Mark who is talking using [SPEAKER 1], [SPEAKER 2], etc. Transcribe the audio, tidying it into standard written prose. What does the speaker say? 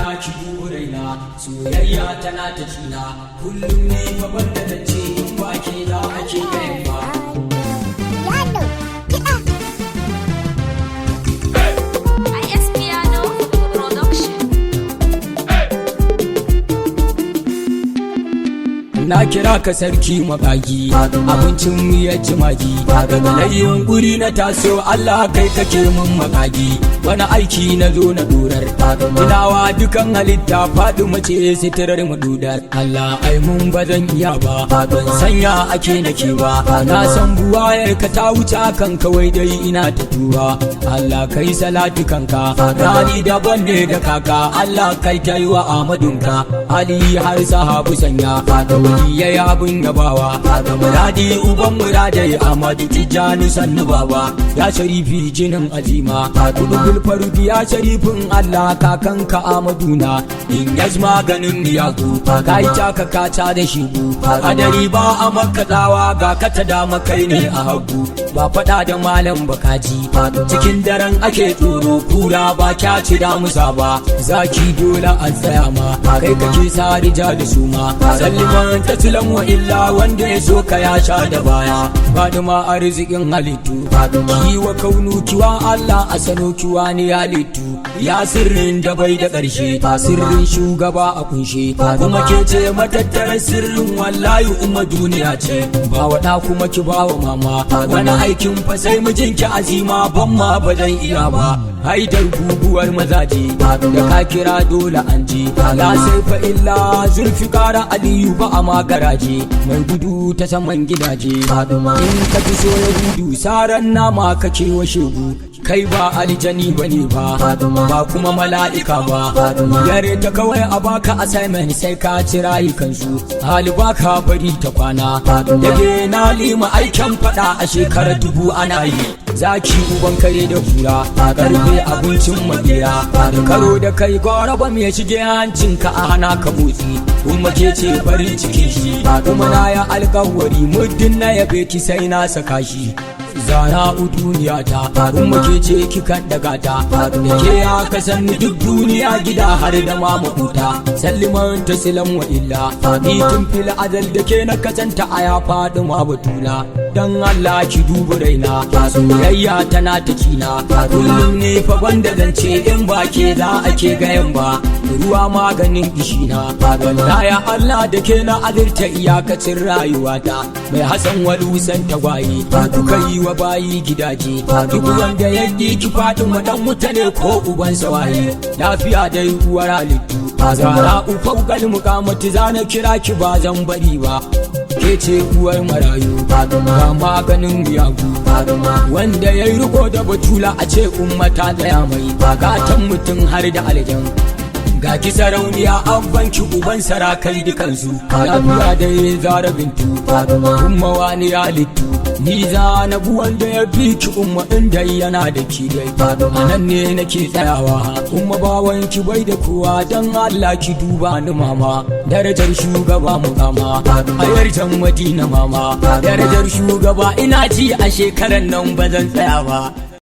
[SPEAKER 1] Allah ki dubu raina soyayya tana ta cina kullum ne fa banda da ce in ba ke za a ke gayan ba na kira ka sarki magagi abincin mu ya ci magi daga layin guri na taso Allah kai kake mun magagi wani aiki na zo na durar tunawa dukan halitta Fadimah ce sitirar mu dudar Allah ai mun bazan iya ba ban sanya ake nake ba na san buwayar ka ta wuce kan kawai dai ina ta tuba Allah kai salatu kanka rani daban ne da kaka Allah kai tayi wa Ahmadunka Ali har sahabu sanya yayi abin gabawa da muradi uban muradai Ahmadu Tijjani sannu baba ya sharifi jinin azima kudul farudi ya sharifin Allah kakanka Ahmaduna in yazma ganin niyagu kai taka kata da shigu hadari ba a makadawa ga kata da makai ne a hagu ba fada da malam bakaji cikin daren ake tsoro kura ba kya ci da musa ba zaki dole a tsaya ma kai kake sa rija da suma salliman tasilan wa illa wanda ya so ka ya sha da baya Fadimah arzikin halittu kiwa kaunu kiwa Allah a sano kiwa ne halittu ya sirrin da bai da ƙarshe sirrin shugaba a kunshe kuma ke ce matattarar sirrin wallahi umma duniya ce ba wada kuma ki ba wa mama wani aikin fa sai mijinki azima ban ma ba zan iya ba haidar guguwar mazaje da ka kira dole an ji la sai fa illa zulfikara aliyu ba a magaraje mai gudu ta saman gidaje in ka fi so ya gudu saran nama kake wa shegu kai ba aljani bane ba ba kuma mala'ika ba yare ta kawai a baka assignment sai ka ci rayukansu hali baka bari ta kwana dage na lima aikin fada a shekarar 1000 ana yi zaki uban kare da kura karfe abincin madira da karo da kai gwara ba mai shige hancinka a hana ka motsi kuma ke ce farin cikin shi kuma na ya alkawari muddin na yabe ki sai na saka shi zara duniya ta kuma ke ce kikan daga ta da ke ya kasan duk duniya gida har da ma makuta salliman ta silan wa illa ni tun fil azal da ke na kasanta a ya faɗi ma batula dan Allah ki duba raina soyayya tana ta cina kullum ne fa banda zance in ba ke za a ke gayan ba ruwa maganin ishina wallahi Allah da ke na azirta iyakacin rayuwata mai hasan walusan tagwaye duka yi wa bayi gidaje duk wanda ya ki faɗi madan mutane ko uban sawaye lafiya dai uwar halittu zara ufau gal mukamati zana kira ki ba zan bari ba ke ce uwar marayu ba maganin miyagu wanda ya yi riko da batula a ce ummata tsaya mai gatan mutum har da aljan ga ki sarauniya an banki uban sarakai dukansu lafiya da ya zara bintu umma wani halittu ni za na bu wanda ya fi ki umma inda yana da ki dai a nan ne nake tsayawa umma bawan ki bai da kowa dan Allah ki duba ni mama darajar shugaba mu kama a yarjan Madina mama darajar shugaba ina ji a shekaran nan bazan tsaya ba